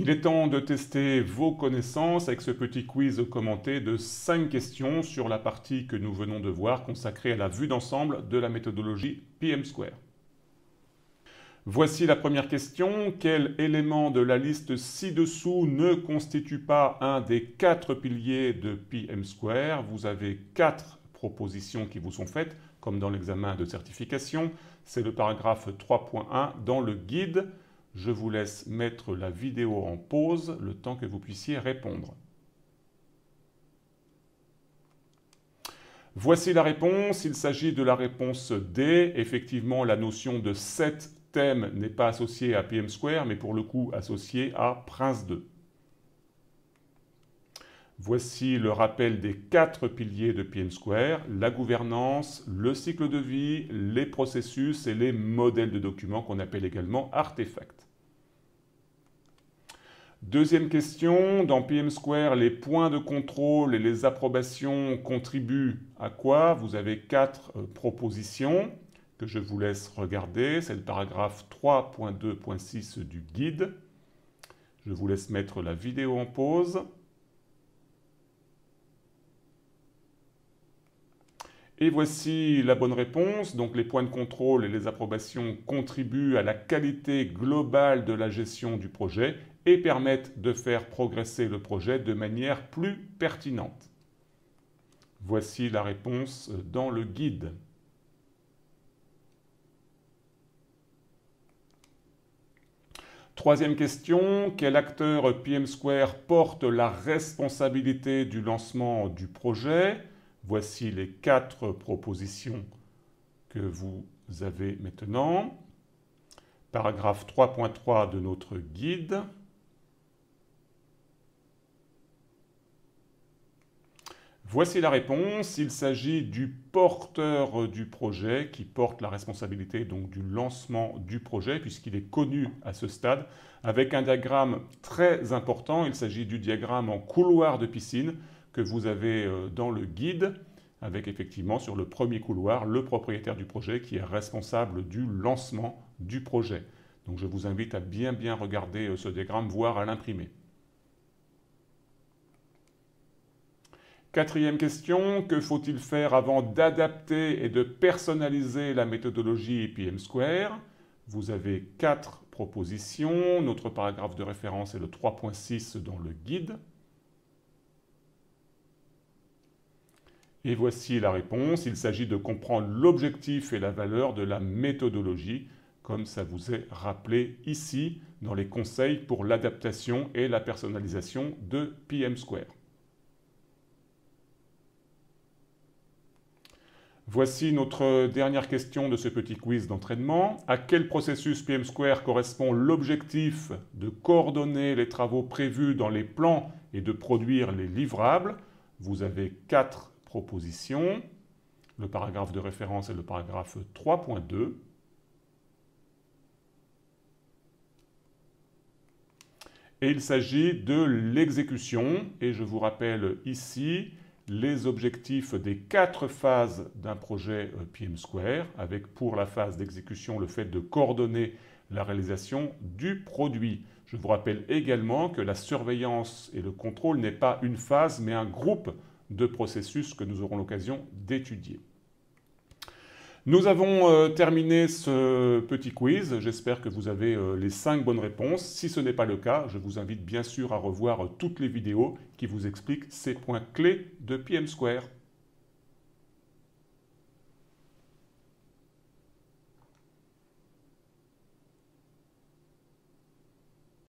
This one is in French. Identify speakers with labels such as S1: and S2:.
S1: Il est temps de tester vos connaissances avec ce petit quiz commenté de 5 questions sur la partie que nous venons de voir consacrée à la vue d'ensemble de la méthodologie PM². Voici la première question. Quel élément de la liste ci-dessous ne constitue pas un des 4 piliers de PM²? Vous avez 4 propositions qui vous sont faites, comme dans l'examen de certification. C'est le paragraphe 3.1 dans le guide. Je vous laisse mettre la vidéo en pause le temps que vous puissiez répondre. Voici la réponse. Il s'agit de la réponse D. Effectivement, la notion de 7 thèmes n'est pas associée à PM², mais pour le coup associée à Prince2. Voici le rappel des 4 piliers de PM², la gouvernance, le cycle de vie, les processus et les modèles de documents qu'on appelle également artefacts. Deuxième question, dans PM², les points de contrôle et les approbations contribuent à quoi? Vous avez 4 propositions que je vous laisse regarder. C'est le paragraphe 3.2.6 du guide. Je vous laisse mettre la vidéo en pause. Et voici la bonne réponse. Donc les points de contrôle et les approbations contribuent à la qualité globale de la gestion du projet et permettent de faire progresser le projet de manière plus pertinente. Voici la réponse dans le guide. Troisième question, quel acteur PM² porte la responsabilité du lancement du projet? Voici les 4 propositions que vous avez maintenant. Paragraphe 3.3 de notre guide. Voici la réponse. Il s'agit du porteur du projet qui porte la responsabilité donc du lancement du projet puisqu'il est connu à ce stade avec un diagramme très important. Il s'agit du diagramme en couloir de piscine que vous avez dans le guide avec effectivement sur le premier couloir le propriétaire du projet qui est responsable du lancement du projet. Donc je vous invite à bien regarder ce diagramme, voire à l'imprimer. Quatrième question, que faut-il faire avant d'adapter et de personnaliser la méthodologie PM²? Vous avez 4 propositions. Notre paragraphe de référence est le 3.6 dans le guide. Et voici la réponse. Il s'agit de comprendre l'objectif et la valeur de la méthodologie, comme ça vous est rappelé ici dans les conseils pour l'adaptation et la personnalisation de PM². Voici notre dernière question de ce petit quiz d'entraînement. À quel processus PM² correspond l'objectif de coordonner les travaux prévus dans les plans et de produire les livrables? Vous avez 4 propositions. Le paragraphe de référence est le paragraphe 3.2. Et il s'agit de l'exécution. Et je vous rappelle ici les objectifs des 4 phases d'un projet PM², avec pour la phase d'exécution le fait de coordonner la réalisation du produit. Je vous rappelle également que la surveillance et le contrôle n'est pas une phase, mais un groupe de processus que nous aurons l'occasion d'étudier. Nous avons terminé ce petit quiz. J'espère que vous avez les 5 bonnes réponses. Si ce n'est pas le cas, je vous invite bien sûr à revoir toutes les vidéos qui vous expliquent ces points clés de PM².